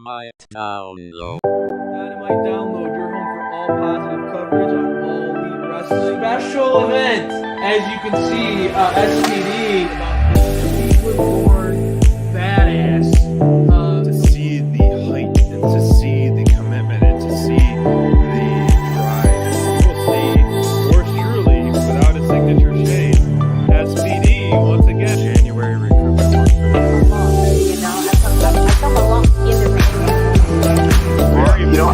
Dynamite Download. Dynamite Download, your home for all positive coverage on all elite wrestling. Special event, as you can see, SPD about the Cleveland-born badass. To see the height and to see the commitment and to see the drive. We'll see, yours truly, without a signature shade, SPD once again. January recruitment month for them. I come along in the ring.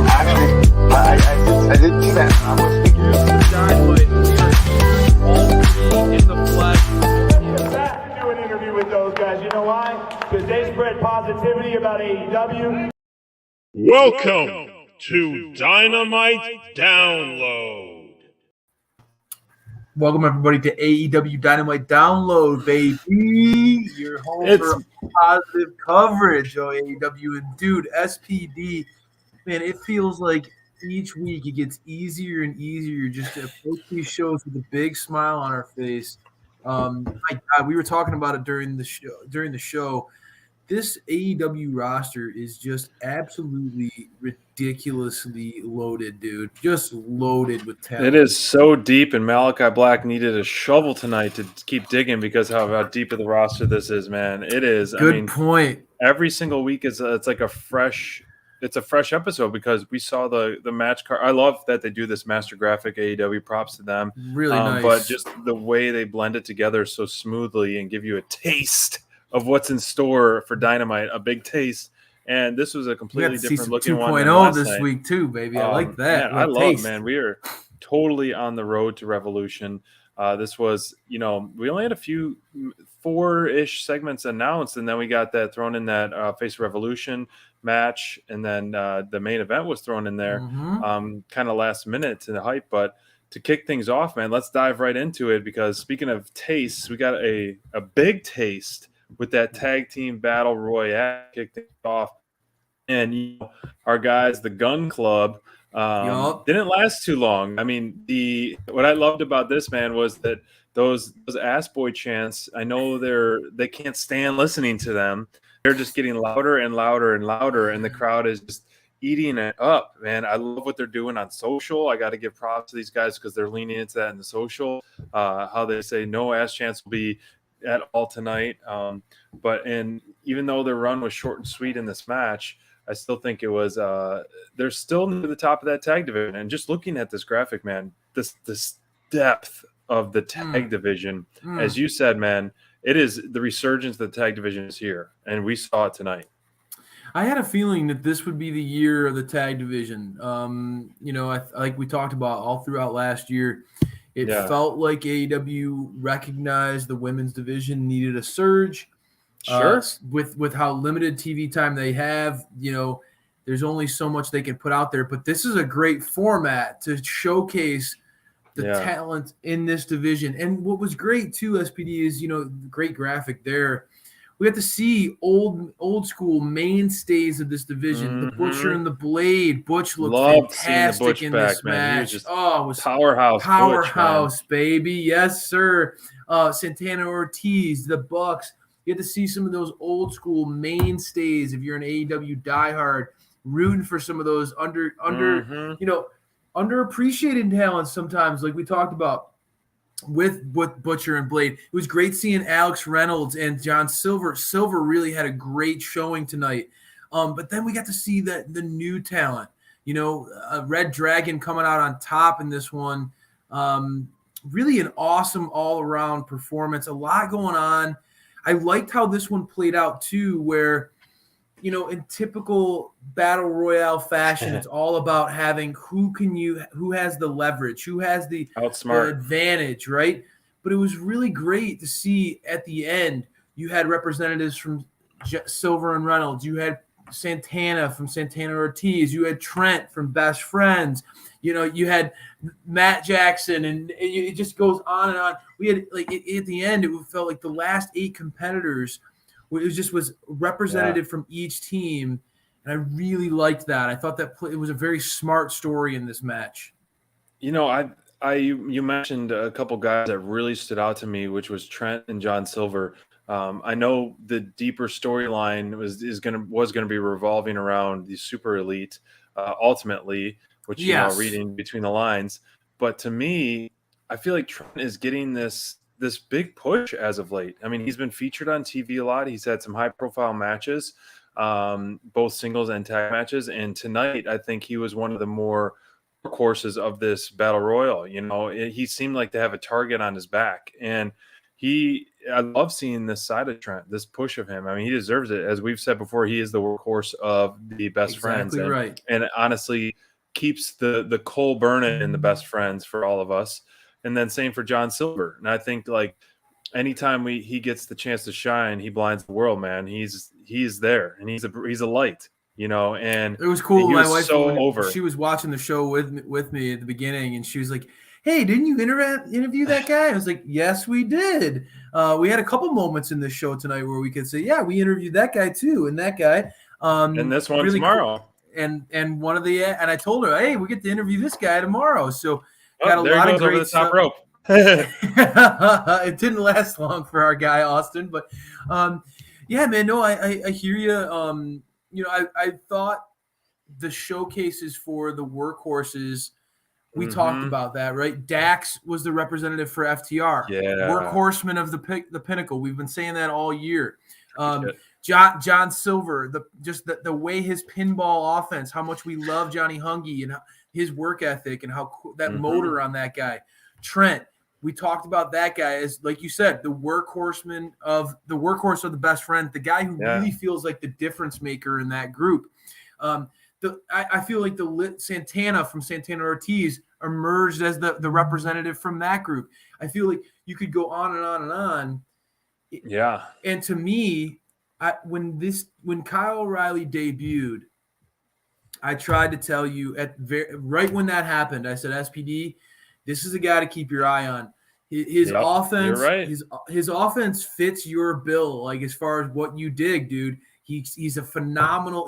Actually, I did see that. I was thinking Dynamite, all three in the flesh. Have to do an interview with those guys. You know why? Because they spread positivity about AEW. Welcome to Dynamite Download. Welcome everybody to AEW Dynamite Download, baby. Your home for positive coverage on AEW. And dude, SPD, man, it feels like each week it gets easier and easier just to approach these shows with a big smile on our face. My God, we were talking about it during the show. This AEW roster is just absolutely ridiculously loaded, dude. Just loaded with talent. It is so deep, and Malachi Black needed a shovel tonight to keep digging because how deep of the roster this is, man. It is. Good point. Every single week it's like a fresh episode because we saw the match card. I love that they do this master graphic. AEW, props to them. Really nice. But just the way they blend it together so smoothly and give you a taste of what's in store for Dynamite, a big taste. And this was a completely different looking one. 2.0 this week too, baby. I like that. Man, I love it, man. We are totally on the road to Revolution. This was, we only had a few 4-ish segments announced, and then we got that thrown in that Face Revolution match, and then the main event was thrown in there kind of last minute to the hype. But to kick things off, man, let's dive right into it because speaking of tastes, we got a big taste with that tag team battle royale kicked things off. And our guys, the Gun Club, didn't last too long. I mean, what I loved about this, man, was that those ass boy chants, I know they can't stand listening to them. They're just getting louder and louder and louder, and the crowd is just eating it up, man. I love what they're doing on social. I got to give props to these guys because they're leaning into that in the social. How they say no ass chants will be at all tonight. But even though their run was short and sweet in this match, I still think it was they're still near the top of that tag division. And just looking at this graphic, man, this depth of the tag division, as you said, man, it is the resurgence of the tag division is here, and we saw it tonight. I had a feeling that this would be the year of the tag division. Like we talked about all throughout last year, it felt like AEW recognized the women's division needed a surge. Sure. With how limited TV time they have, there's only so much they can put out there. But this is a great format to showcase the talent in this division. And what was great too, SPD, is great graphic there. We have to see old school mainstays of this division. The Butcher and the Blade. Butch looked fantastic in this match. It was powerhouse, Butch, baby. Yes, sir. Santana Ortiz, the Bucks. You get to see some of those old school mainstays. If you're an AEW diehard, rooting for some of those underappreciated talents sometimes, like we talked about with Butcher and Blade. It was great seeing Alex Reynolds and John Silver. Silver really had a great showing tonight. But then we got to see the new talent. Red Dragon coming out on top in this one. Really an awesome all-around performance. A lot going on. I liked how this one played out too, where in typical battle royale fashion, it's all about having who has the leverage, who has the advantage, right? But it was really great to see at the end, you had representatives from Silver and Reynolds, you had Santana from Santana Ortiz, you had Trent from Best Friends, you had Matt Jackson, and it just goes on and on. We had at the end, it felt like the last 8 competitors. It was representative from each team, and I really liked that. I thought that it was a very smart story in this match. You mentioned a couple guys that really stood out to me, which was Trent and John Silver. I know the deeper storyline was going to be revolving around the super elite ultimately, which Yes. reading between the lines. But to me, I feel like Trent is getting this big push as of late. I mean, he's been featured on TV a lot. He's had some high profile matches, both singles and tag matches. And tonight, I think he was one of the more courses of this battle royal. He seemed like to have a target on his back, and I love seeing this side of Trent, this push of him. I mean, he deserves it. As we've said before, he is the workhorse of the best friends. Exactly right. And honestly keeps the coal burning in the best friends for all of us. And then same for John Silver. And I think like anytime he gets the chance to shine, he blinds the world, man. He's there, and he's a light, and it was cool. He My was wife, so when over. she was watching the show with me at the beginning, and she was like, "Hey, didn't you interview that guy?" I was like, "Yes, we did. We had a couple moments in this show tonight where we could say, yeah, we interviewed that guy too, and that guy." And this one really tomorrow. Cool. And one of the and I told her, "Hey, we get to interview this guy tomorrow." So got a there lot he of goes great over the top stuff. rope. It didn't last long for our guy Austin, but yeah, man. No, I hear you. I thought the showcases for the workhorses, we talked about that, right? Dax was the representative for FTR. Yeah. Workhorseman of the Pinnacle. We've been saying that all year. John Silver, the way his pinball offense, how much we love Johnny Hungy and his work ethic and how that motor on that guy. Trent, we talked about that guy as, like you said, the workhorse of the best friend, the guy who really feels like the difference maker in that group. I feel like Santana from Santana Ortiz emerged as the representative from that group. I feel like you could go on and on and on. Yeah. And to me, when Kyle O'Reilly debuted, I tried to tell you right when that happened, I said, SPD, this is a guy to keep your eye on. His offense, you're right. His offense fits your bill, like as far as what you dig, dude. He's phenomenal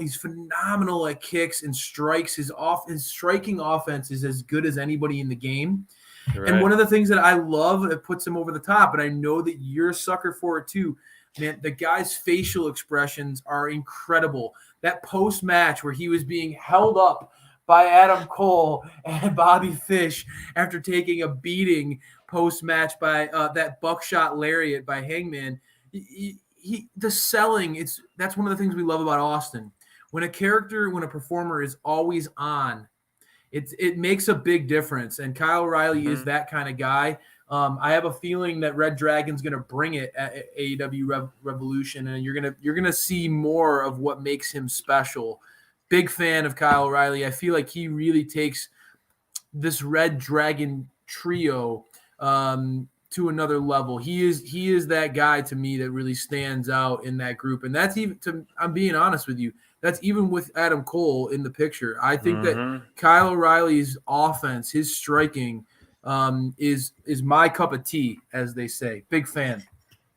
at kicks and strikes. His striking offense is as good as anybody in the game. You're and right. one of the things that I love that puts him over the top, but I know that you're a sucker for it too, man, the guy's facial expressions are incredible. That post-match where he was being held up by Adam Cole and Bobby Fish after taking a beating post-match by that buckshot lariat by Hangman, the selling, that's one of the things we love about Austin. When a performer is always on, it makes a big difference. And Kyle O'Reilly is that kind of guy. I have a feeling that Red Dragon's going to bring it at AEW Revolution, and you're gonna see more of what makes him special. Big fan of Kyle O'Reilly. I feel like he really takes this Red Dragon trio to another level. He is that guy to me that really stands out in that group, and that's I'm being honest with you. That's even with Adam Cole in the picture. I think that Kyle O'Reilly's offense, his striking, is my cup of tea, as they say. Big fan.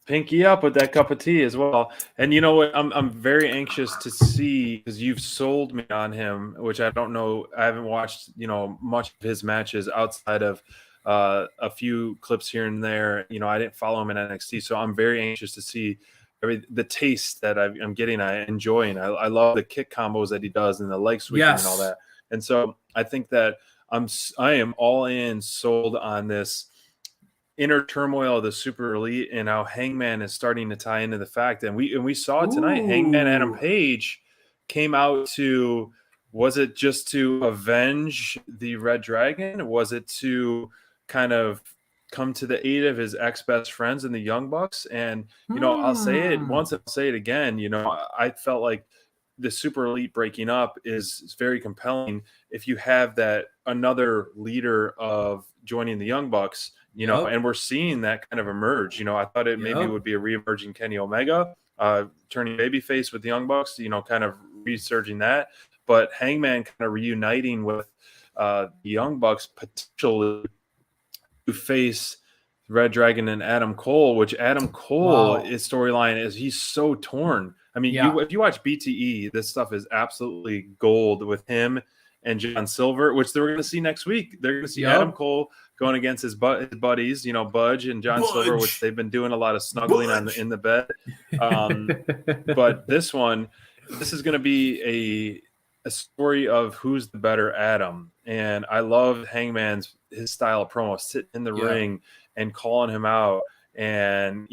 Pinky up with that cup of tea as well. And you know what? I'm very anxious to see, because you've sold me on him, which I don't know. I haven't watched much of his matches outside of a few clips here and there. I didn't follow him in NXT, so I'm very anxious to see the taste that I'm getting. I enjoy, and I love the kick combos that he does and the leg sweeping and all that. And so I think that I am all in, sold on this inner turmoil of the super elite and how Hangman is starting to tie into the fact. And we saw it tonight. Hangman Adam Page came out to, was it just to avenge the Red Dragon? Was it to kind of come to the aid of his ex-best friends in the Young Bucks? And, I'll say it once, I'll say it again. I felt like the super elite breaking up is very compelling if you have that another leader of joining the Young Bucks, and we're seeing that kind of emerge. I thought it maybe would be a re-emerging Kenny Omega, turning babyface with the Young Bucks, kind of resurging that. But Hangman kind of reuniting with the Young Bucks potentially to face Red Dragon and Adam Cole, which Adam Cole, his storyline is he's so torn. I mean, if you watch BTE, this stuff is absolutely gold with him and John Silver, which they're going to see next week. They're going to see Adam Cole going against his buddies, Budge and John Silver, which they've been doing a lot of snuggling in the bed. But this is going to be a story of who's the better Adam. And I love his style of promo, sitting in the ring and calling him out, and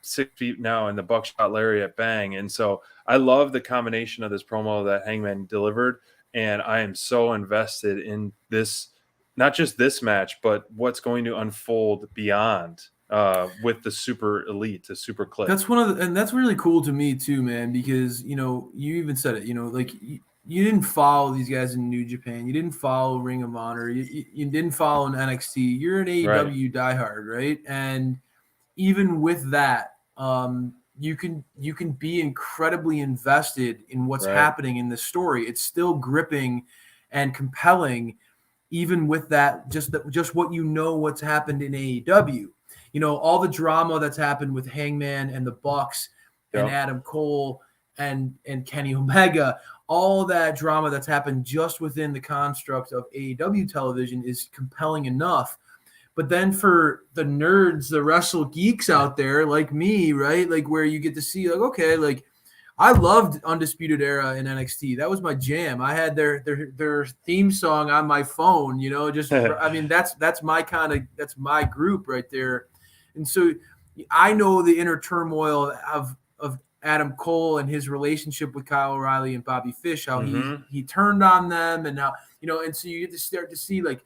6 feet now in the buckshot lariat bang. And so I love the combination of this promo that Hangman delivered, and I am so invested in this, not just this match, but what's going to unfold beyond with the super elite, the super clip. That's and that's really cool to me too, man, because you even said it, like you didn't follow these guys in New Japan, you didn't follow Ring of Honor, you didn't follow in NXT, you're an AEW diehard, right? And even with that, you can be incredibly invested in what's happening in the story. It's still gripping and compelling, even with that, just what what's happened in AEW. All the drama that's happened with Hangman and the Bucks and Adam Cole and Kenny Omega, all that drama that's happened just within the construct of AEW television is compelling enough. But then for the nerds, the wrestle geeks out there like me, right? Like where you get to see, like, okay, like I loved Undisputed Era in NXT. That was my jam. I had their theme song on my phone, I mean, that's my group right there. And so I know the inner turmoil of Adam Cole and his relationship with Kyle O'Reilly and Bobby Fish, how he turned on them, and now, and so you get to start to see, like,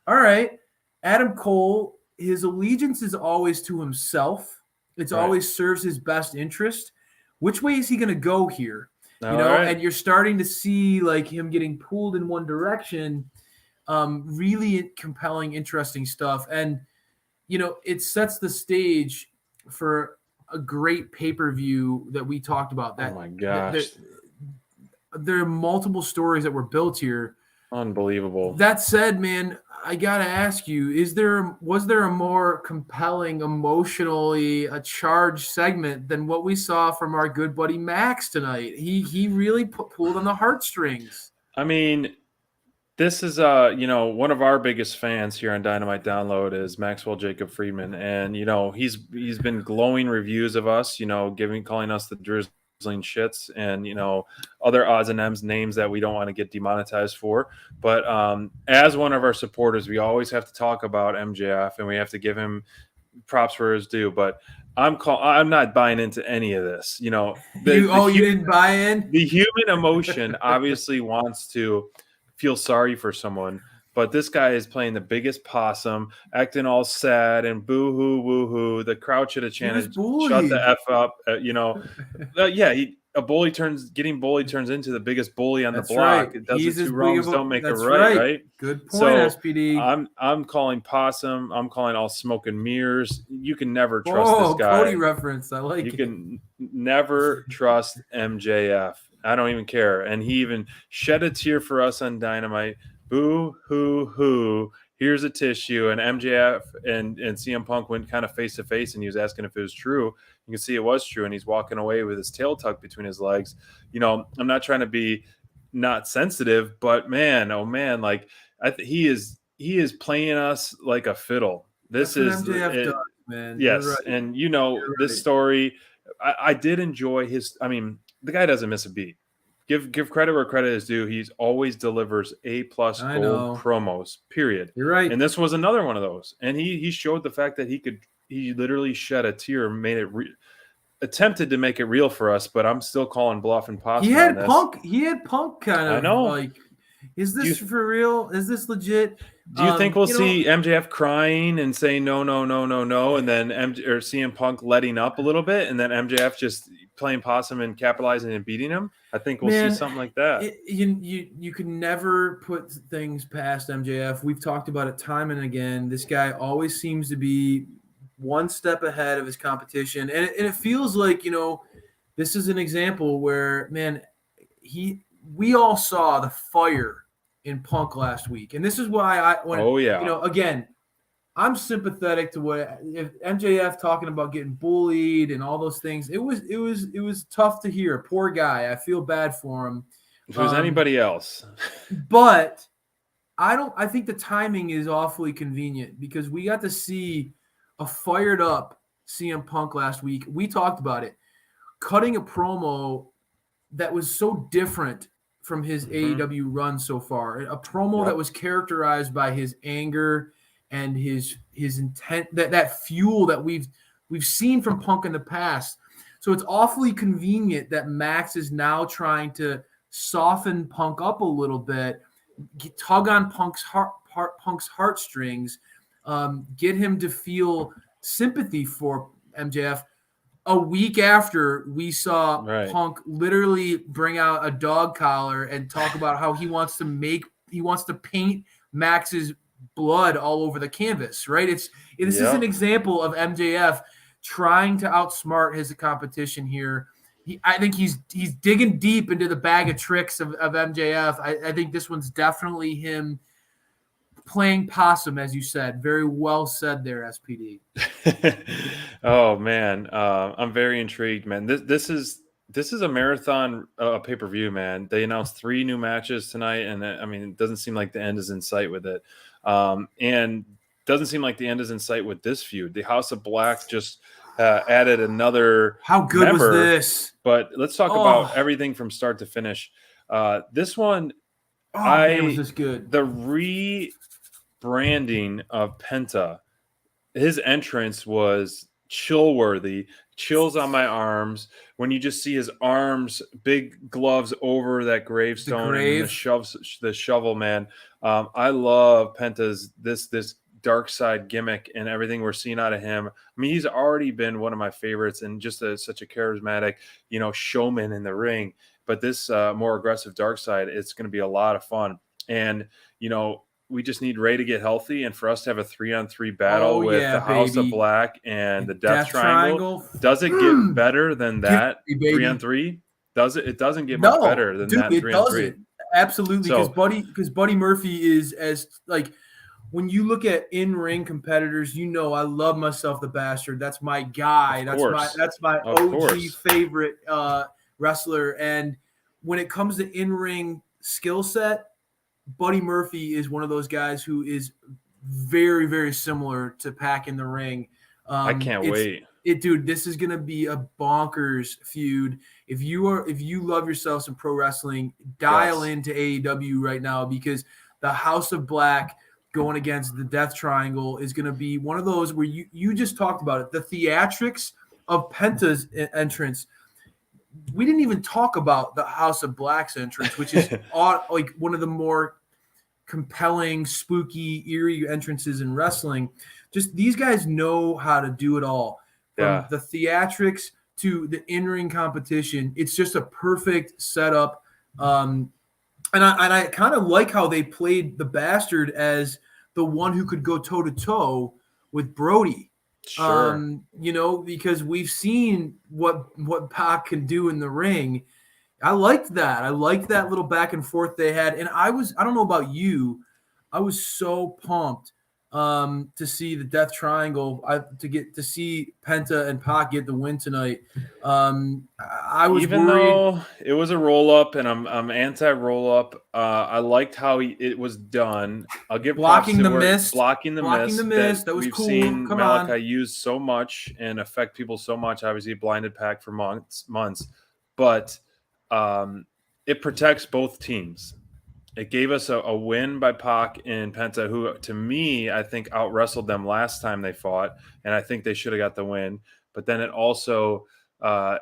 all right, Adam Cole, his allegiance is always to himself. It's always serves his best interest. Which way is he going to go here? And you're starting to see like him getting pulled in one direction. Really compelling, interesting stuff. And, it sets the stage for a great pay-per-view that we talked about. That, oh my gosh. There are multiple stories that were built here. Unbelievable. That said, man, I gotta ask you: was there a more compelling, emotionally charged segment than what we saw from our good buddy Max tonight? He really pulled on the heartstrings. I mean, this is one of our biggest fans here on Dynamite Download is Maxwell Jacob Friedman, and he's been glowing reviews of us, calling us the drizzling shits and other odds and ends names that we don't want to get demonetized for. But as one of our supporters, we always have to talk about MJF, and we have to give him props for his due. But I'm not buying into any of this. You didn't buy in? The human emotion obviously wants to feel sorry for someone, but this guy is playing the biggest possum, acting all sad and boo-hoo, woo-hoo. The crowd should have chanted, shut the F up. Getting bullied turns into the biggest bully on the block. Right. It doesn't two wrongs don't make a right? Good point, so SPD. I'm calling possum. I'm calling all smoke and mirrors. You can never trust this guy. Cody reference. I like it. You can never trust MJF. I don't even care. And he even shed a tear for us on Dynamite. Boo, hoo, hoo. Here's a tissue. And MJF and CM Punk went kind of face to face, and he was asking if it was true. You can see it was true. And he's walking away with his tail tucked between his legs. I'm not trying to be not sensitive, but man, oh man, like he is playing us like a fiddle. This is MJF does, man. Yes. Right. And this story, I did enjoy his. I mean, the guy doesn't miss a beat. Give credit where credit is due. He's always delivers A+ gold promos, period. You're right. And this was another one of those. And he showed the fact that he literally shed a tear, made it attempted to make it real for us, but I'm still calling bluff and possum. He had Punk kind of, I know. Like, is this for real? Is this legit? Do you think we'll see MJF crying and saying no, and then CM Punk letting up a little bit, and then MJF just playing possum and capitalizing and beating him? I think we'll see something like that. You can never put things past MJF. We've talked about it time and again. This guy always seems to be one step ahead of his competition, and it feels like this is an example where, man, we all saw the fire in Punk last week. And this is why again, I'm sympathetic to if MJF talking about getting bullied and all those things. It was tough to hear. Poor guy. I feel bad for him. If it was anybody else. But I think the timing is awfully convenient because we got to see a fired up CM Punk last week. We talked about it, cutting a promo that was so different from his AEW run so far. A promo that was characterized by his anger and his intent, that fuel that we've seen from Punk in the past. So it's awfully convenient that Max is now trying to soften Punk up a little bit, tug on Punk's heartstrings, get him to feel sympathy for MJF. A week after we saw Punk literally bring out a dog collar and talk about how he wants to paint Max's blood all over the canvas, right? This is an example of MJF trying to outsmart his competition here. I think he's digging deep into the bag of tricks of MJF. I think this one's definitely him playing possum, as you said. Very well said there, SPD. Oh man, I'm very intrigued, man. This is a marathon pay-per-view, man. They announced 3 new matches tonight, and I mean, it doesn't seem like the end is in sight with it. And doesn't seem like the end is in sight with this feud. The House of Black just added another. How good member, was this? But let's talk about everything from start to finish. This one, man, was this good? The rebranding of Penta. His entrance was chill-worthy, chills on my arms. When you just see his arms, big gloves over that gravestone, and the shovel, man. I love Penta's this dark side gimmick and everything we're seeing out of him. I mean, he's already been one of my favorites and just such a charismatic, showman in the ring. But this more aggressive dark side, it's going to be a lot of fun. And we just need Ray to get healthy, and for us to have a 3-on-3 battle with the House of Black and the Death Triangle. Does it get better than that 3-on-3? Does it? It doesn't get much better than that 3-on-3. Absolutely, because Buddy Murphy is as like when you look at in-ring competitors, I love myself the Bastard. That's my guy. That's my OG favorite wrestler. And when it comes to in-ring skill set, Buddy Murphy is one of those guys who is very, very similar to Pac in the ring. I can't wait. Dude, this is gonna be a bonkers feud. If you love yourself some pro wrestling, dial into AEW right now, because the House of Black going against the Death Triangle is gonna be one of those where you just talked about it. The theatrics of Penta's entrance. We didn't even talk about the House of Black's entrance, which is like one of the more compelling, spooky, eerie entrances in wrestling. Just these guys know how to do it all. From the theatrics to the in-ring competition, it's just a perfect setup. And I kind of like how they played the Bastard as the one who could go toe-to-toe with Brody. Sure. Because we've seen what Pac can do in the ring. I liked that. I liked that little back and forth they had. And I don't know about you, I was so pumped to see the Death Triangle, to see Penta and Pac get the win tonight. I was even worried. Though it was a roll up, and I'm anti roll up. I liked how it was done. I'll give blocking the miss that was we've cool. seen Come Malachi on. use so much and affect people so much. Obviously, blinded Pac for months, but it protects both teams. It gave us a win by Pac and Penta, who, to me, I think out-wrestled them last time they fought, and I think they should have got the win. But then it also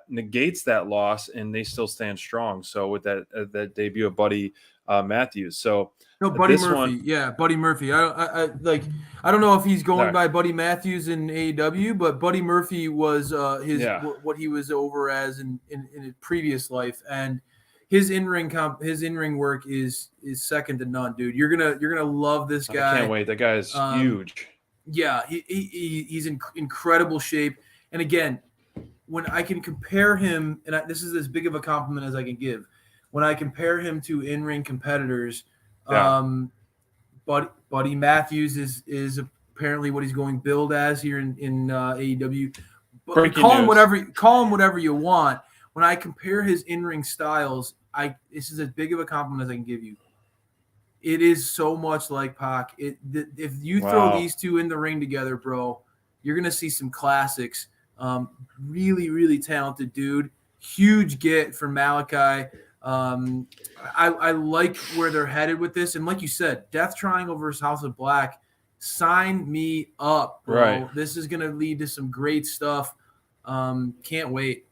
negates that loss, and they still stand strong. So with that debut of Buddy Matthews. So Buddy Murphy. Buddy Murphy. I don't know if he's going by Buddy Matthews in AEW, but Buddy Murphy was what he was over as in his previous life, and his in-ring work is second to none, dude. You're gonna love this guy. I can't wait. That guy is huge. Yeah, he's in incredible shape. And again, when I can compare him, and this is as big of a compliment as I can give, when I compare him to in-ring competitors, Buddy Matthews is apparently what he's going billed as here in AEW. But call him whatever you want. When I compare his in-ring styles, this is as big of a compliment as I can give you. It is so much like Pac. If you throw these two in the ring together, bro, you're gonna see some classics. Really, really talented dude. Huge get for Malachi. I like where they're headed with this, and like you said, Death Triangle versus House of Black. Sign me up, bro. Right. This is gonna lead to some great stuff. Can't wait.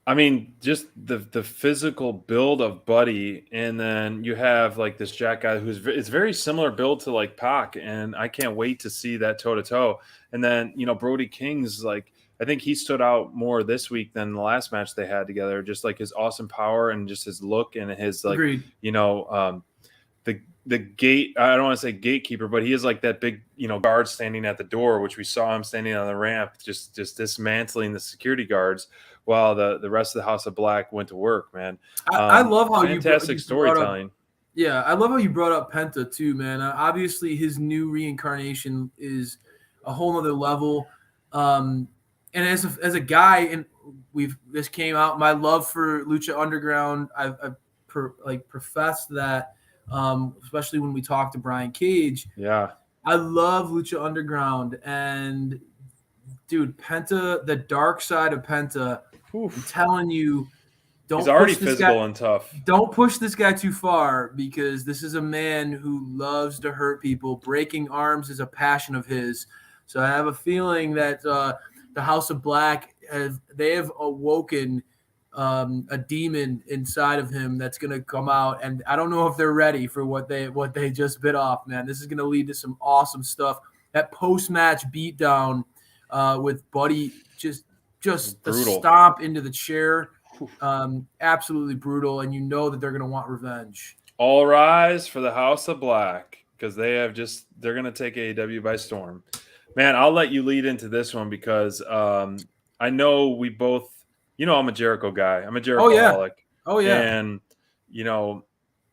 I mean, just the physical build of Buddy, and then you have like this Jack guy it's very similar build to like Pac, and I can't wait to see that toe to toe. And then Brody King's like, I think he stood out more this week than the last match they had together. Just like his awesome power and just his look and his like, Agreed. The gate. I don't want to say gatekeeper, but he is like that big guard standing at the door, which we saw him standing on the ramp, just dismantling the security guards while the rest of the House of Black went to work. Man, I love how fantastic storytelling. Yeah, I love how you brought up Penta too, man. Obviously, his new reincarnation is a whole nother level. And as a guy, and this came out, my love for Lucha Underground. I've professed that, especially when we talked to Brian Cage. Yeah, I love Lucha Underground, and dude, Penta, the dark side of Penta. I'm telling you. He's already physical and tough. Don't push this guy too far, because this is a man who loves to hurt people. Breaking arms is a passion of his. So I have a feeling that the House of Black have awoken a demon inside of him that's going to come out, and I don't know if they're ready for what they just bit off, man. This is going to lead to some awesome stuff. That post-match beatdown with Buddy, just the stomp into the chair. Absolutely brutal, and you know that they're going to want revenge. All rise for the House of Black, because they're going to take AEW by storm. Man, I'll let you lead into this one, because I know we both, I'm a Jericho guy. I'm a Jericho-holic. Oh yeah. And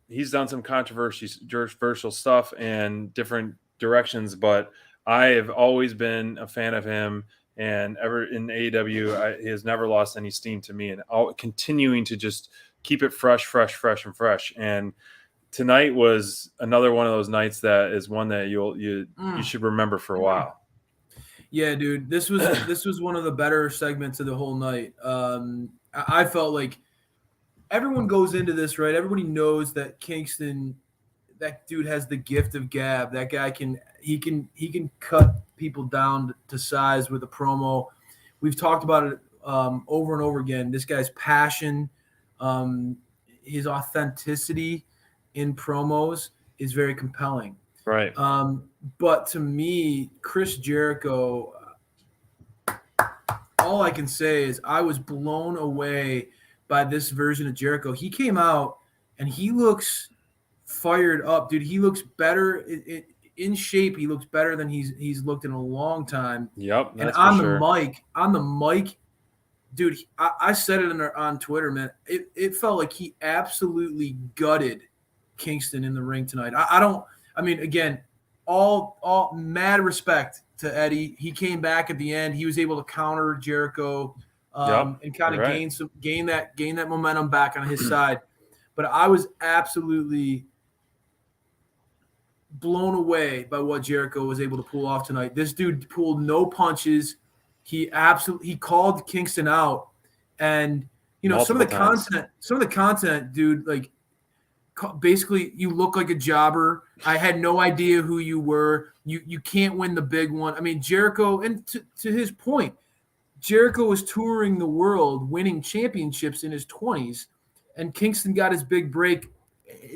he's done some controversial stuff and different directions, but I have always been a fan of him. And ever in AEW, he has never lost any steam to me, and continuing to just keep it fresh. And tonight was another one of those nights that is one that you should remember for a while. Yeah, dude, this was one of the better segments of the whole night. I felt like everyone goes into this, right? Everybody knows that Kingston, that dude has the gift of gab. That guy can cut people down to size with a promo. We've talked about it over and over again. This guy's passion, his authenticity in promos is very compelling. Right. But to me, Chris Jericho, all I can say is I was blown away by this version of Jericho. He came out and he looks fired up, dude. He looks better in shape. He looks better than he's looked in a long time. Yep. And on the mic, dude, I said it on Twitter, man. It felt like he absolutely gutted Kingston in the ring tonight. Again, all mad respect to Eddie. He came back at the end. He was able to counter Jericho and kind of gain that momentum back on his side. But I was absolutely blown away by what Jericho was able to pull off tonight. This dude pulled no punches. He called Kingston out, and some of the content, dude, like basically you look like a jobber. I had no idea who you were. You can't win the big one. I mean, Jericho, and to his point, Jericho was touring the world, winning championships in his 20s, and Kingston got his big break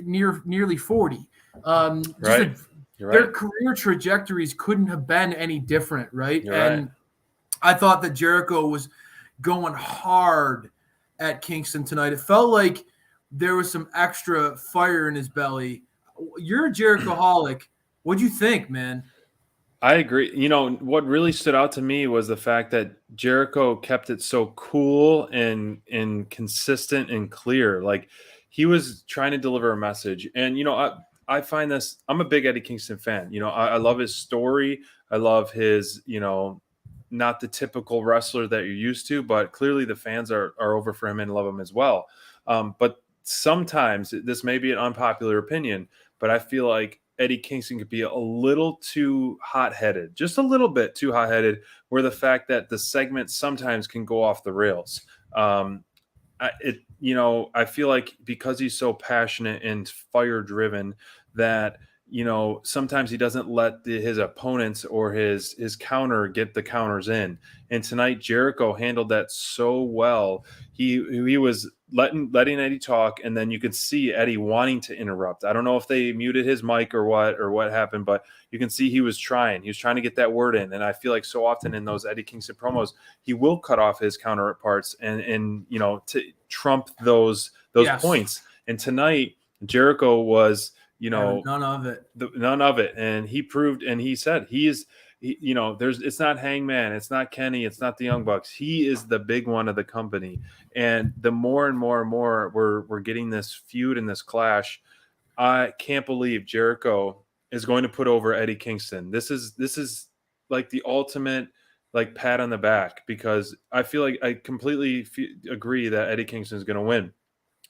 nearly 40. Right. Their career trajectories couldn't have been any different, right? You're and right. I thought that Jericho was going hard at Kingston tonight. It felt like there was some extra fire in his belly. You're a Jericho-holic. What'd you think, man? I agree. What really stood out to me was the fact that Jericho kept it so cool and consistent and clear. Like, he was trying to deliver a message. And, I find this, I'm a big Eddie Kingston fan. I love his story. I love his, not the typical wrestler that you're used to, but clearly the fans are over for him and love him as well. But sometimes, this may be an unpopular opinion, but I feel like Eddie Kingston could be a little too hot-headed, just a little bit too hot-headed, where the fact that the segment sometimes can go off the rails. I feel like because he's so passionate and fire driven that sometimes he doesn't let his opponents or his counter get the counters in. And tonight Jericho handled that so well. He was letting Eddie talk, and then you could see Eddie wanting to interrupt. I don't know if they muted his mic or what happened, but you can see he was trying to get that word in. And I feel like so often in those Eddie Kingston promos, he will cut off his counterparts and to trump those Yes. points. And tonight Jericho was none of it. None of it. And he proved, and he said it's not Hangman, it's not Kenny, it's not the Young Bucks. He is the big one of the company. And the more and more and more we're getting this feud and this clash, I can't believe Jericho is going to put over Eddie Kingston. This is like the ultimate like pat on the back, because I feel like I completely agree that Eddie Kingston is going to win.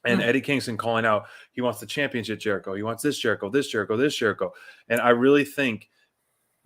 And Eddie Kingston calling out, he wants the championship Jericho. He wants this Jericho, this Jericho, this Jericho. And I really think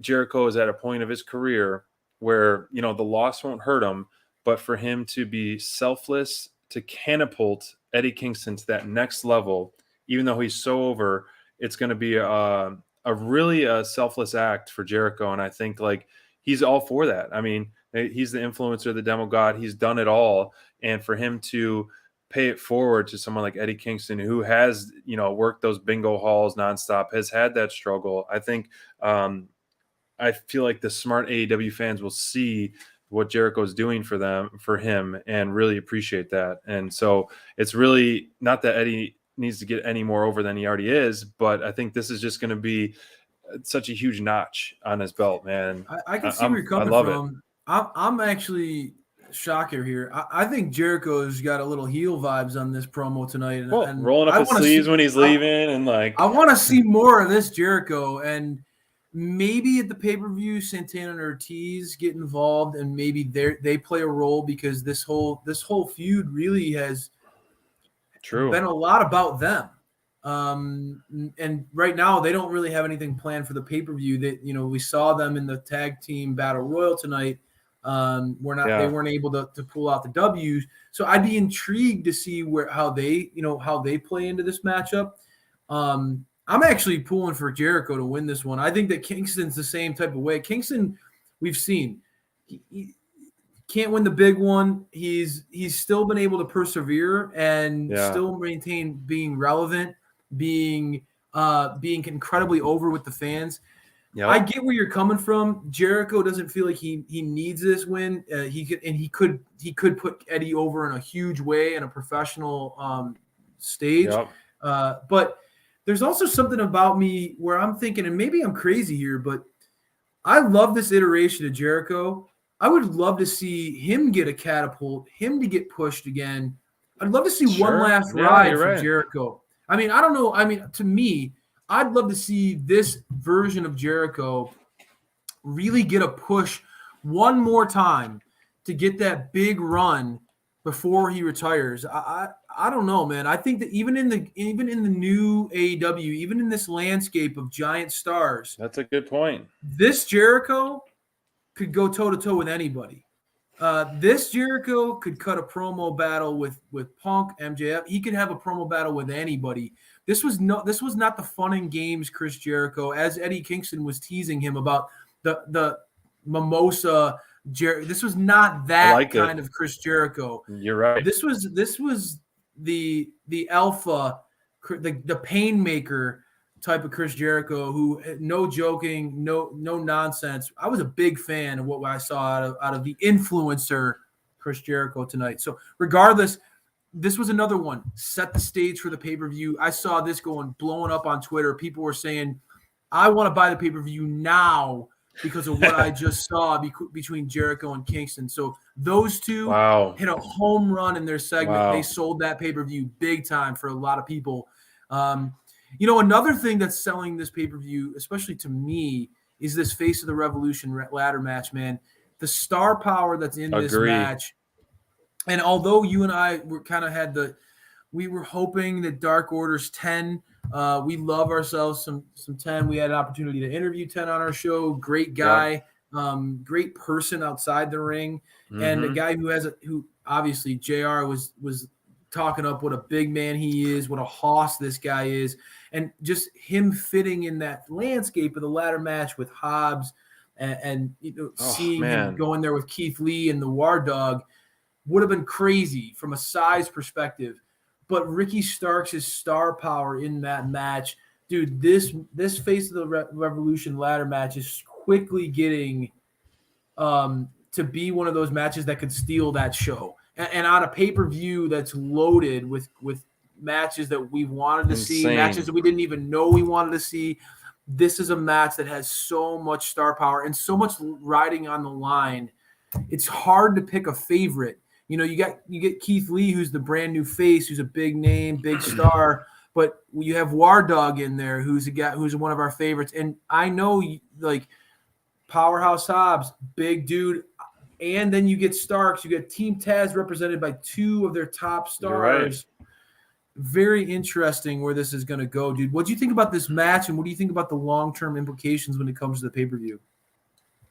Jericho is at a point of his career where, the loss won't hurt him, but for him to be selfless, to catapult Eddie Kingston to that next level, even though he's so over, it's going to be a really selfless act for Jericho. And I think like he's all for that. I mean, he's the influencer, the demo god. He's done it all. And for him to pay it forward to someone like Eddie Kingston, who has, worked those bingo halls nonstop, has had that struggle. I think, I feel like the smart AEW fans will see what Jericho's doing for him, and really appreciate that. And so it's really not that Eddie needs to get any more over than he already is, but I think this is just going to be such a huge notch on his belt, man. I can see where you're coming love from. I'm actually shocker here. I think Jericho's got a little heel vibes on this promo tonight. And rolling up his sleeves when he's leaving, and like I want to see more of this Jericho, and maybe at the pay-per-view Santana and Ortiz get involved, and maybe they play a role, because this whole feud really has been a lot about them. And right now they don't really have anything planned for the pay-per-view. That we saw them in the tag team battle royal tonight. They weren't able to pull out the W's. So I'd be intrigued to see how they play into this matchup. I'm actually pulling for Jericho to win this one. I think that Kingston's the same type of way. Kingston, we've seen, he can't win the big one. He's still been able to persevere and still maintain being relevant, being incredibly over with the fans. Yep. I get where you're coming from. Jericho doesn't feel like he needs this win. He could put Eddie over in a huge way in a professional stage. Yep. But there's also something about me where I'm thinking, and maybe I'm crazy here, but I love this iteration of Jericho. I would love to see him get a catapult, him to get pushed again. I'd love to see one last ride for Jericho. I mean, I don't know. I mean, to me, I'd love to see this version of Jericho really get a push one more time to get that big run before he retires. I don't know, man. I think that even in the new AEW, even in this landscape of giant stars, that's a good point. This Jericho could go toe to toe with anybody. This Jericho could cut a promo battle with Punk, MJF. He could have a promo battle with anybody. This was not the fun and games Chris Jericho, as Eddie Kingston was teasing him about the mimosa. This was not that kind of Chris Jericho. You're right. This was the alpha, the pain maker type of Chris Jericho, who, no joking, no nonsense. I was a big fan of what I saw out of the influencer Chris Jericho tonight. So regardless, this was another one. Set the stage for the pay-per-view. I saw this blowing up on Twitter. People were saying, I want to buy the pay-per-view now because of what I just saw between Jericho and Kingston. So those two hit a home run in their segment. Wow. They sold that pay-per-view big time for a lot of people. Another thing that's selling this pay-per-view, especially to me, is this Face of the Revolution ladder match, man. The star power that's in this match. And although you and I were we were hoping that Dark Order's 10 We love ourselves some 10. We had an opportunity to interview 10 on our show. Great guy, great person outside the ring, and a guy who obviously JR was talking up what a big man he is, what a hoss this guy is, and just him fitting in that landscape of the ladder match with Hobbs, and seeing him going there with Keith Lee and the War Dog would have been crazy from a size perspective. But Ricky Starks' star power in that match, dude, this Face of the Revolution ladder match is quickly getting to be one of those matches that could steal that show. And on a pay-per-view that's loaded with matches that we wanted to see, matches that we didn't even know we wanted to see, this is a match that has so much star power and so much riding on the line. It's hard to pick a favorite. You get Keith Lee, who's the brand new face, who's a big name, big star, but you have War Dog in there, who's a guy who's one of our favorites. And I know, like, Powerhouse Hobbs, big dude, and then you get Starks. You get Team Taz represented by two of their top stars. Very interesting where this is going to go, dude. What do you think about this match, and what do you think about the long-term implications when it comes to the pay-per-view?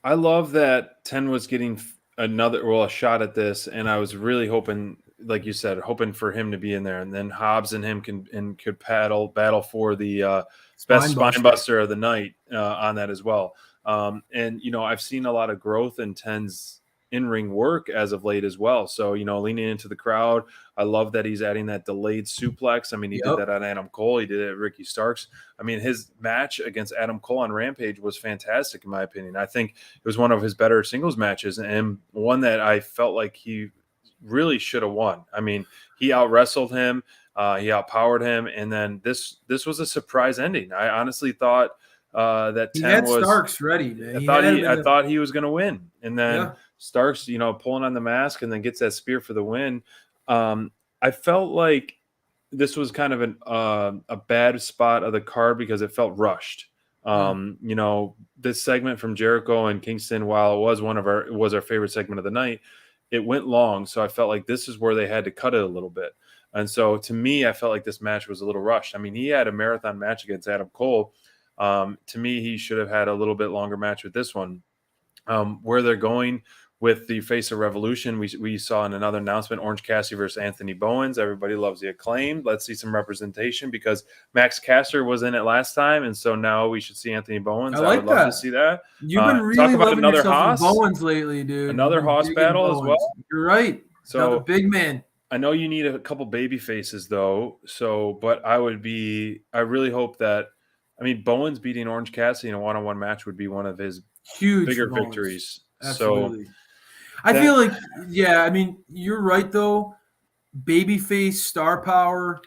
I love that 10 was getting a shot at this, and I was really hoping, like you said, for him to be in there, and then Hobbs and him could battle for the best spine buster of the night on that as well. And I've seen a lot of growth in 10's in-ring work as of late as well. So, leaning into the crowd, I love that he's adding that delayed suplex. I mean, he did that on Adam Cole. He did it at Ricky Starks. I mean, his match against Adam Cole on Rampage was fantastic, in my opinion. I think it was one of his better singles matches, and one that I felt like he really should have won. I mean, he out-wrestled him. He outpowered him. And then this was a surprise ending. I honestly thought that 10 had Starks ready, man. I thought he was going to win. And then Starks, pulling on the mask and then gets that spear for the win. I felt like this was kind of a bad spot of the card because it felt rushed. This segment from Jericho and Kingston, while it was our favorite segment of the night, it went long. So I felt like this is where they had to cut it a little bit. And so to me, I felt like this match was a little rushed. I mean, he had a marathon match against Adam Cole. To me, he should have had a little bit longer match with this one. Where they're going with the Face of Revolution, we saw in another announcement, Orange Cassidy versus Anthony Bowens. Everybody loves the Acclaimed. Let's see some representation because Max Caster was in it last time, and so now we should see Anthony Bowens. I would love to see that. You've been really talk about loving another yourself Haas with Bowens lately, dude. Another Haas battle as well. You're right. So another big man. I know you need a couple baby faces though. But I really hope that. I mean, Bowens beating Orange Cassidy in a one-on-one match would be one of his bigger victories. Absolutely. So I feel like, I mean, you're right though. Babyface, star power,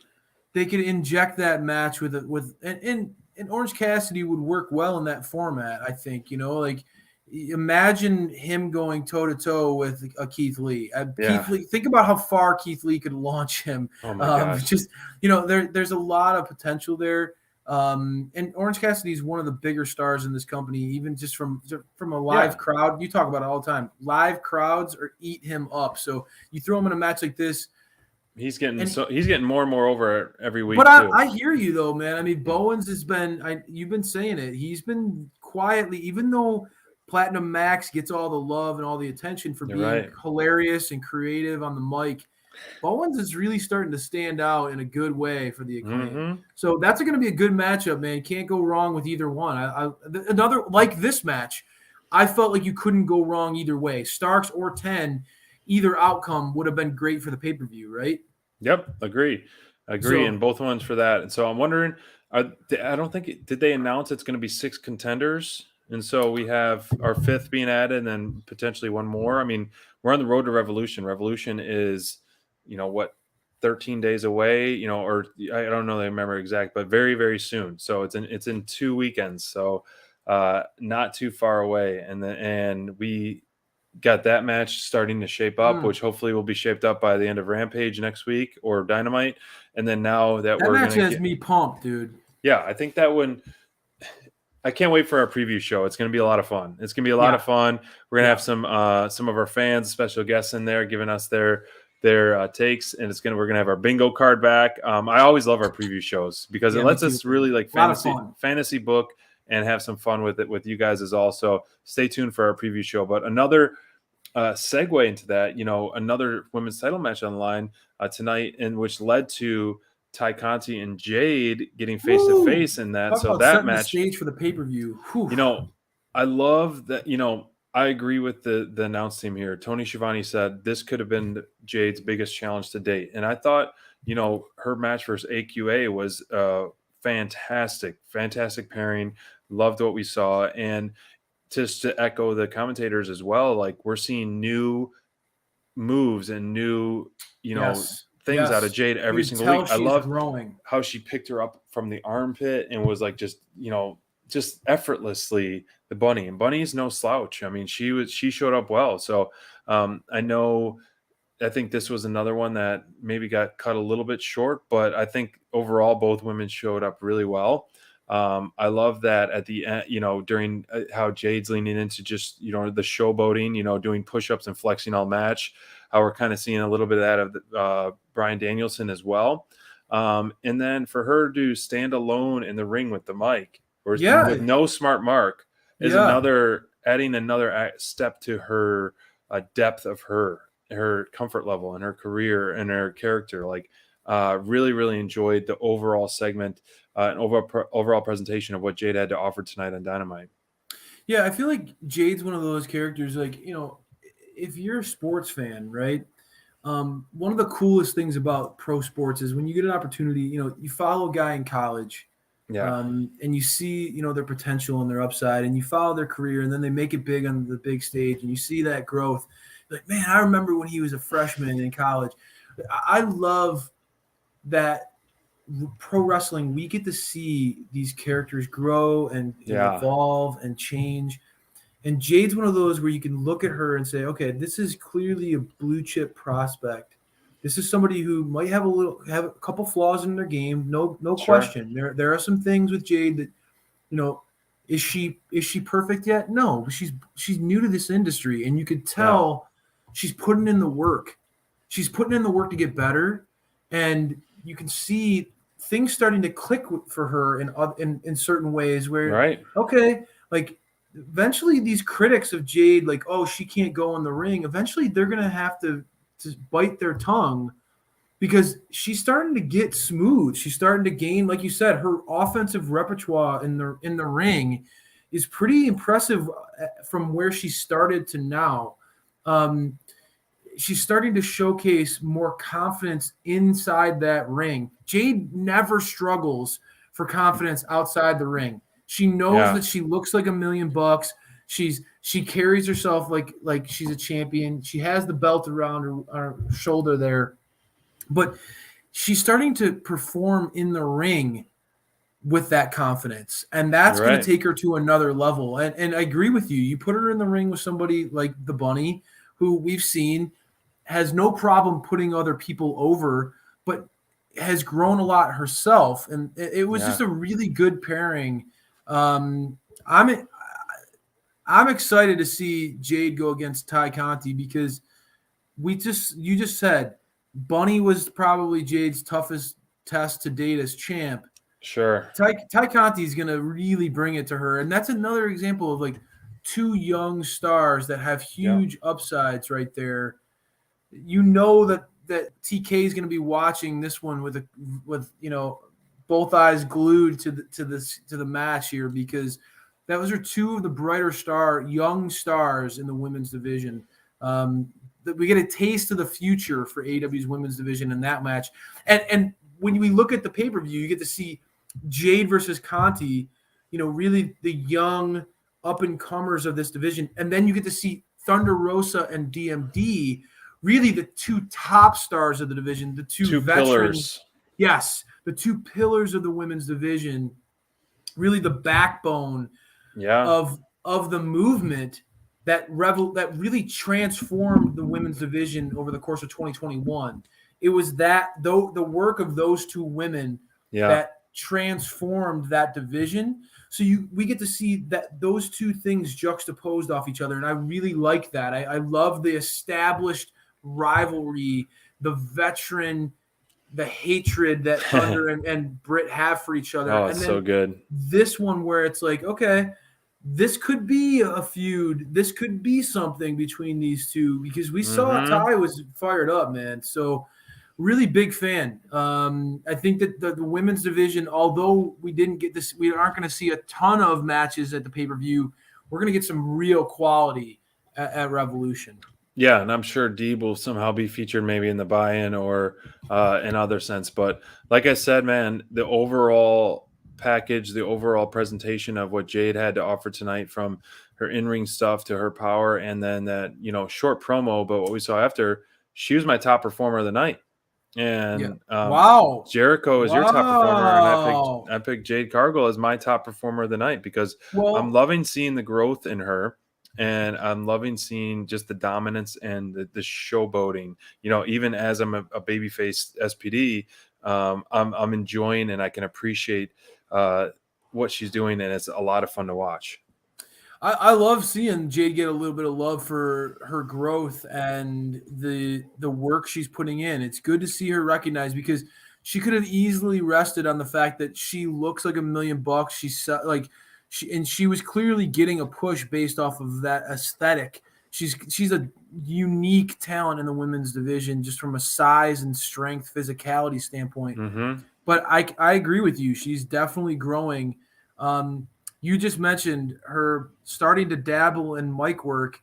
they could inject that match and Orange Cassidy would work well in that format. I think, like imagine him going toe to toe with a Keith Lee. Keith Lee. Think about how far Keith Lee could launch him. Oh my gosh. Just there's a lot of potential there. And Orange Cassidy is one of the bigger stars in this company, even just from a live crowd. You talk about it all the time. Live crowds eat him up. So you throw him in a match like this, he's getting more and more over every week. But I hear you though, man. I mean, Bowens has been. You've been saying it. He's been quietly, even though Platinum Max gets all the love and all the attention for being hilarious and creative on the mic. Bowens is really starting to stand out in a good way for the Acclaim. Mm-hmm. So that's going to be a good matchup, man. Can't go wrong with either one. Another like this match, I felt like you couldn't go wrong either way. Starks or 10, either outcome would have been great for the pay-per-view, right? Yep, agree. And both ones for that. And so I'm wondering, did they announce it's going to be 6 contenders? And so we have our 5th being added and then potentially one more. I mean, we're on the road to Revolution. Revolution is 13 days away, or I don't know, I remember exact, but very, very soon. So it's in 2 weekends. So not too far away. And we got that match starting to shape up, which hopefully will be shaped up by the end of Rampage next week or Dynamite. And then now that we're match has me pumped, dude. Yeah, I think that one. I can't wait for our preview show. It's going to be a lot of fun. It's going to be a lot of fun. We're going to have some of our fans, special guests in there, giving us their their takes, and we're gonna have our bingo card back. I always love our preview shows because Yeah, it me lets us too. really like A lot of fun. fantasy book and have some fun with it with you guys as well. So stay tuned for our preview show. But another segue into that, another women's title match on the line tonight, in which led to Ty Conti and Jade getting face to face in that. Talk So about that setting the match, stage for the pay-per-view. I love that. I agree with the announce team here. Tony Schiavone said this could have been Jade's biggest challenge to date, and I thought, her match versus AQA was fantastic pairing. Loved what we saw, and just to echo the commentators as well, like we're seeing new moves and new, things out of Jade every single week. I love growing. how she picked her up from the armpit and was like just effortlessly the bunny. And Bunny's no slouch. I mean, she showed up well. So I think this was another one that maybe got cut a little bit short, but I think overall both women showed up really well. I love that at the end, during how Jade's leaning into just, the showboating, doing push-ups and flexing all match, how we're kind of seeing a little bit of that of Bryan Danielson as well. And then for her to stand alone in the ring with the mic with no smart mark is adding another step to her depth of her comfort level and her career and her character. Like, really, really enjoyed the overall segment and overall presentation of what Jade had to offer tonight on Dynamite. Yeah, I feel like Jade's one of those characters, like, if you're a sports fan, right? One of the coolest things about pro sports is when you get an opportunity, you follow a guy in college, and you see, their potential and their upside, and you follow their career, and then they make it big on the big stage, and you see that growth. Like, man, I remember when he was a freshman in college. I love that pro wrestling, we get to see these characters grow and evolve and change. And Jade's one of those where you can look at her and say, okay, this is clearly a blue chip prospect. This is somebody who might have a couple flaws in their game. No question. There are some things with Jade that, is she perfect yet? No, but she's new to this industry, and you could tell she's putting in the work. She's putting in the work to get better, and you can see things starting to click for her in certain ways where, okay, like eventually these critics of Jade, like, oh, she can't go in the ring. Eventually they're going to have to bite their tongue because she's starting to get smooth. She's starting to gain, like you said, her offensive repertoire in the ring is pretty impressive from where she started to now. She's starting to showcase more confidence inside that ring. Jade never struggles for confidence outside the ring. She knows that she looks like $1 million. She carries herself like she's a champion. She has the belt around her shoulder there, but she's starting to perform in the ring with that confidence, and that's going to take her to another level. And I agree with you. You put her in the ring with somebody like the Bunny, who we've seen has no problem putting other people over, but has grown a lot herself. And it was just a really good pairing. I'm excited to see Jade go against Ty Conti because you just said Bunny was probably Jade's toughest test to date as champ. Sure. Ty Conti is going to really bring it to her. And that's another example of like two young stars that have huge upsides right there. That TK is going to be watching this one with both eyes glued to the match here, because those are two of the brighter young stars in the women's division. That we get a taste of the future for AEW's women's division in that match. And when we look at the pay-per-view, you get to see Jade versus Conti, really the young up-and-comers of this division. And then you get to see Thunder Rosa and DMD, really the two top stars of the division, the two veterans. Pillars. Yes, the two pillars of the women's division, really the backbone of the movement that really transformed the women's division over the course of 2021. It was the work of those two women that transformed that division. So we get to see that those two things juxtaposed off each other, and I really like that. I love the established rivalry the veteran, the hatred that Thunder and Britt have for each other. Oh, and it's then so good. this one where it's like, okay, this could be a feud. This could be something between these two because we saw Ty was fired up, man. So really big fan. I think that the women's division, although we didn't get this, we aren't going to see a ton of matches at the pay-per-view. We're going to get some real quality at Revolution. Yeah, and I'm sure Deeb will somehow be featured maybe in the buy-in or in other sense. But like I said, man, the overall package, the overall presentation of what Jade had to offer tonight, from her in-ring stuff to her power, and then that, short promo, but what we saw after, she was my top performer of the night. And wow, Jericho is your top performer, and I picked Jade Cargill as my top performer of the night because I'm loving seeing the growth in her. And I'm loving seeing just the dominance and the showboating. Even as I'm a babyface SPD, I'm enjoying and I can appreciate what she's doing, and it's a lot of fun to watch. I love seeing Jade get a little bit of love for her growth and the work she's putting in. It's good to see her recognized because she could have easily rested on the fact that she looks like $1 million. She's like. She was clearly getting a push based off of that aesthetic. She's a unique talent in the women's division, just from a size and strength, physicality standpoint. But I agree with you. She's definitely growing. You just mentioned her starting to dabble in mic work.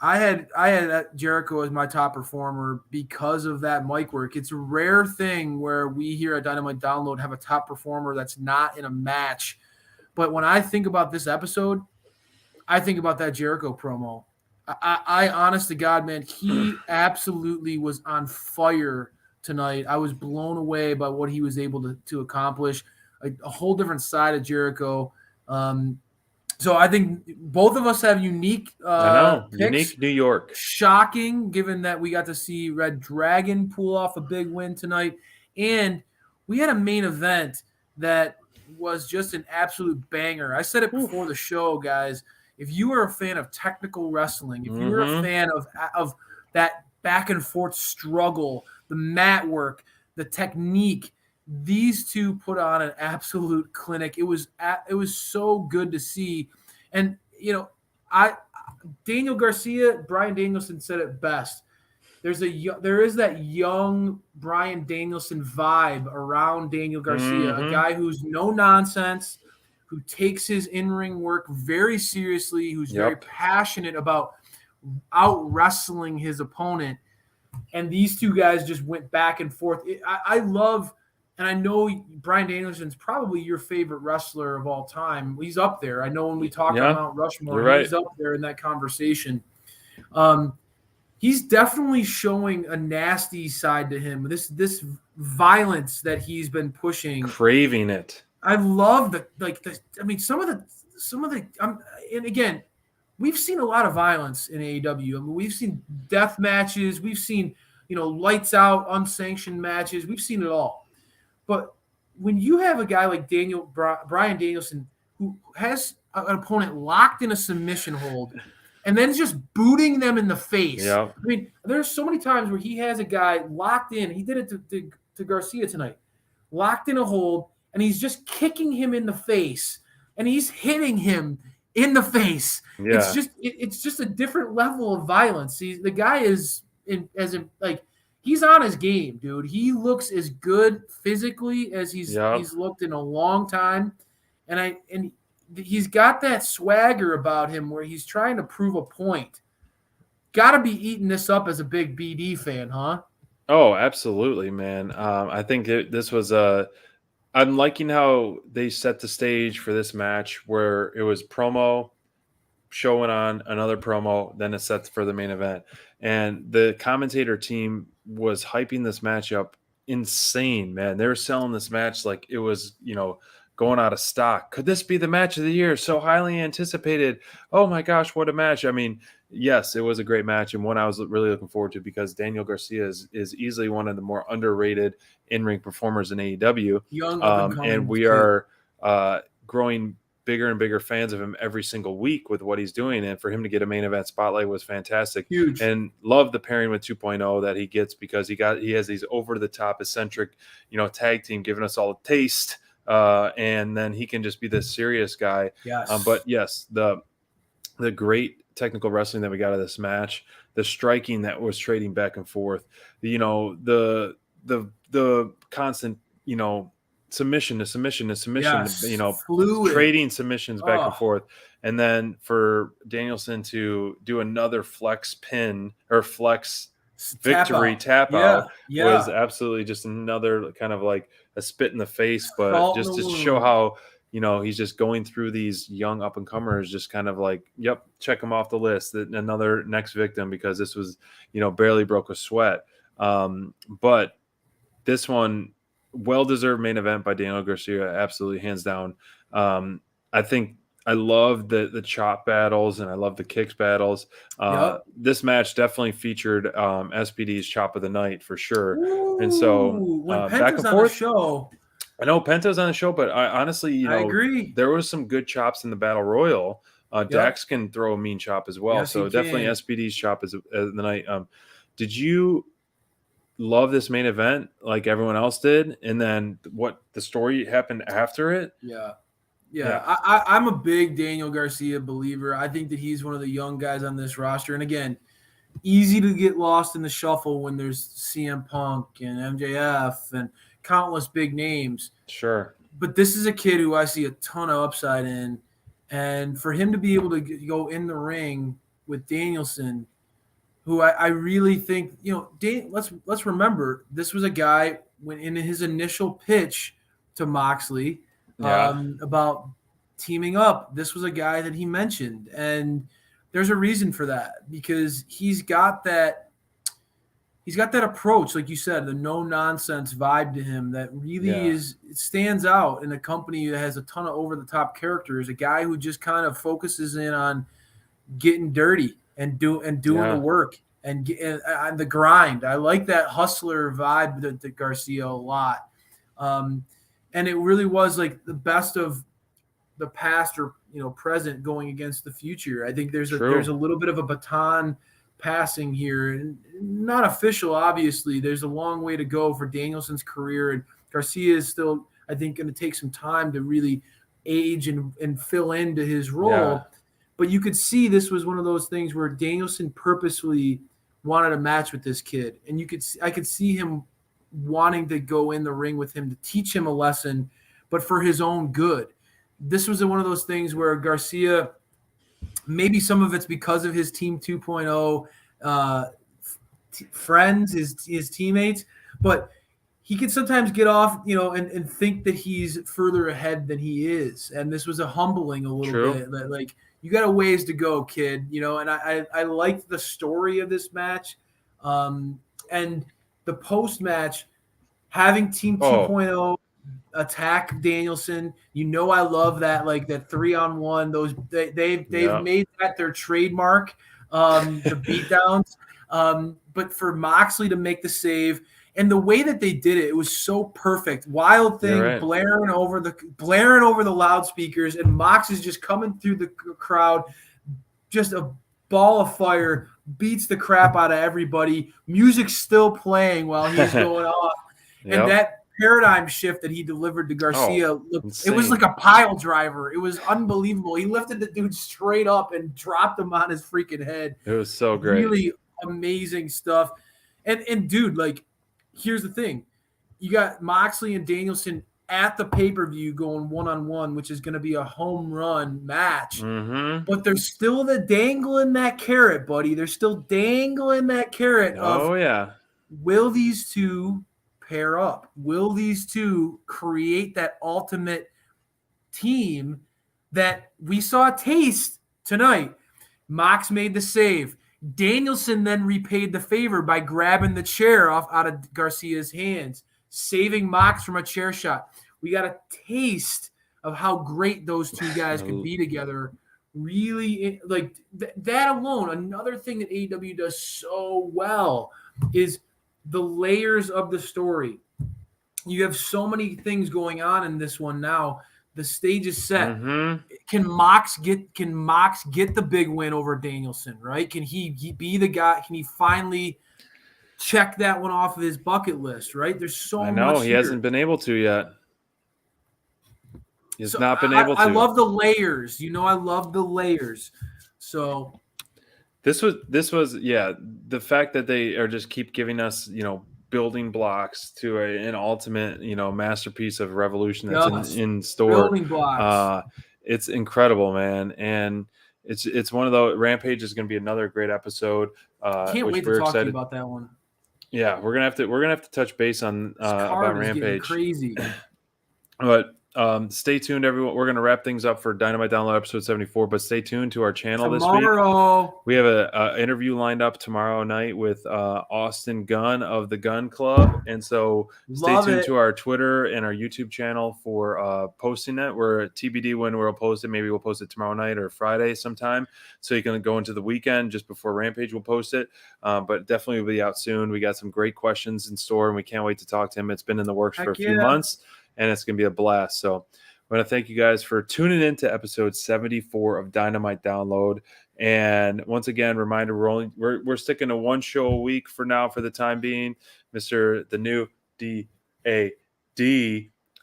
I had Jericho as my top performer because of that mic work. It's a rare thing where we here at Dynamite Download have a top performer that's not in a match. But when I think about this episode, I think about that Jericho promo. I honest to God, man, he absolutely was on fire tonight. I was blown away by what he was able to accomplish. A whole different side of Jericho. So I think both of us have unique picks. Unique New York. Shocking, given that we got to see Red Dragon pull off a big win tonight. And we had a main event that was just an absolute banger. I said it before the show, guys. If you are a fan of technical wrestling, if you are a fan of that back and forth struggle, the mat work, the technique, these two put on an absolute clinic. It was so good to see. And Daniel Garcia, Bryan Danielson said it best. There is that young Bryan Danielson vibe around Daniel Garcia, a guy who's no nonsense, who takes his in-ring work very seriously, who's very passionate about out wrestling his opponent. And these two guys just went back and forth. I love, and I know Bryan Danielson's probably your favorite wrestler of all time. He's up there. I know when we talk about Mount Rushmore, he's up there in that conversation. He's definitely showing a nasty side to him. This violence that he's been pushing, craving it. I love some of the. And again, we've seen a lot of violence in AEW. I mean, we've seen death matches. We've seen lights out, unsanctioned matches. We've seen it all. But when you have a guy like Bryan Danielson who has an opponent locked in a submission hold, and then just booting them in the face. Yeah. I mean, there's so many times where he has a guy locked in. He did it to Garcia tonight. Locked in a hold, and he's just kicking him in the face, and he's hitting him in the face. Yeah. It's just a different level of violence. The guy is he's on his game, dude. He looks as good physically as he's looked in a long time, and he's got that swagger about him where he's trying to prove a point. Got to be eating this up as a big BD fan, huh? Oh, absolutely, man. I think this was I'm liking how they set the stage for this match where it was promo, showing on another promo, then it's set for the main event. And the commentator team was hyping this match up insane, man. They were selling this match like it was, going out of stock. Could this be the match of the year? So highly anticipated. Oh my gosh, what a match. I mean, yes, it was a great match and one I was really looking forward to because Daniel Garcia is easily one of the more underrated in-ring performers in AEW. Young, and we are growing bigger and bigger fans of him every single week with what he's doing. And for him to get a main event spotlight was fantastic. Huge. And love the pairing with 2.0 that he gets, because he has these over the top eccentric, tag team giving us all a taste. And then he can just be this serious guy. Yes. But yes, the great technical wrestling that we got out of this match, the striking that was trading back and forth, the constant, submission to submission to submission, Yes. Fluid. trading submissions back and Oh. forth. And then for Danielson to do another flex pin or flex victory tap out was absolutely just another kind of like a spit in the face, but Salt just in to the show wound. how, he's just going through these young up and comers, just kind of like, yep, check them off the list. Another next victim, because this was, barely broke a sweat. But this one, well-deserved main event by Daniel Garcia, absolutely, hands down. I think I love the chop battles, and I love the kicks battles. This match definitely featured SPD's chop of the night for sure. Ooh, and so when back Penta's and on forth. the show, I know Penta's on the show, but I honestly, I agree. there was some good chops in the Battle Royal. Dax can throw a mean chop as well. Yes, So he definitely can. SPD's chop is the night. Did you love this main event like everyone else did? And then what the story happened after it? Yeah. Yeah. I'm a big Daniel Garcia believer. I think that he's one of the young guys on this roster. And again, easy to get lost in the shuffle when there's CM Punk and MJF and countless big names. Sure. But this is a kid who I see a ton of upside in. And for him to be able to go in the ring with Danielson, who I really think, let's remember, this was a guy when in his initial pitch to Moxley about teaming up, this was a guy that he mentioned. And there's a reason for that, because he's got that approach, like you said, the no nonsense vibe to him that really it stands out in a company that has a ton of over the top characters. A guy who just kind of focuses in on getting dirty and doing the work and the grind. I like that hustler vibe that Garcia a lot. And it really was like the best of the past or present going against the future. I think there's a little bit of a baton passing here, and not official, obviously. There's a long way to go for Danielson's career, and Garcia is still, I think, going to take some time to really age and fill into his role. Yeah. But you could see this was one of those things where Danielson purposely wanted a match with this kid, and I could see him wanting to go in the ring with him to teach him a lesson, but for his own good. This was one of those things where Garcia, maybe some of it's because of his Team 2.0 friends, his teammates, but he can sometimes get off, and think that he's further ahead than he is. And this was a humbling a little bit. That, like, you got a ways to go, kid, and I liked the story of this match. And the post-match, having Team 2.0 attack Danielson, I love that, like that 3-on-1. Those they've made that their trademark, the beatdowns. But for Moxley to make the save, and the way that they did it, it was so perfect. Wild Thing blaring over the loudspeakers, and Mox is just coming through the crowd, just a ball of fire, beats the crap out of everybody. Music's still playing while he's going off. And that paradigm shift that he delivered to Garcia, it was like a pile driver. It was unbelievable. He lifted the dude straight up and dropped him on his freaking head. It was so great. Really amazing stuff. And dude, like, here's the thing. You got Moxley and Danielson at the pay-per-view going one-on-one, which is going to be a home run match. Mm-hmm. But there's still the dangling that carrot, buddy. They're still dangling that carrot of, will these two pair up? Will these two create that ultimate team that we saw a taste tonight? Mox made the save. Danielson then repaid the favor by grabbing the chair out of Garcia's hands, saving Mox from a chair shot. We got a taste of how great those two guys could be together. Really, like that alone. Another thing that AEW does so well is the layers of the story. You have so many things going on in this one now The stage is set. Mhm. Can Mox get the big win over Danielson, right? Can he be the guy? Can he finally check that one off of his bucket list, right? There's so I know much he here. hasn't been able to yet. He's So not been able to. I love the layers. I love the layers. So This was the fact that they are just keep giving us, building blocks to an ultimate, masterpiece of Revolution that's Yes. in store. Building blocks. It's incredible, man. And it's one of those. Rampage is going to be another great episode. Can't which wait we're to talk to you excited about that one. Yeah, we're gonna have to touch base on This about card is getting Rampage. crazy. But stay tuned, everyone. We're going to wrap things up for Dynamite Download episode 74, but stay tuned to our channel this week. Tomorrow. We have a interview lined up tomorrow night with Austin Gunn of the Gun Club. And so stay tuned to our Twitter and our YouTube channel for posting that. We're TBD when we'll post it. Maybe we'll post it tomorrow night or Friday sometime. So you can go into the weekend just before Rampage. We'll post it. But definitely will be out soon. We got some great questions in store, and we can't wait to talk to him. It's been in the works for a few months, and it's going to be a blast. So I want to thank you guys for tuning in to episode 74 of Dynamite Download. And once again, reminder, we're sticking to one show a week for now for the time being. Mr. The new DAD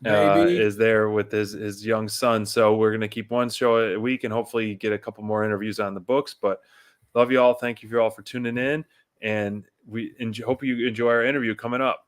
is there with his young son. So we're going to keep one show a week and hopefully get a couple more interviews on the books. But love you all. Thank you all for tuning in. And we hope you enjoy our interview coming up.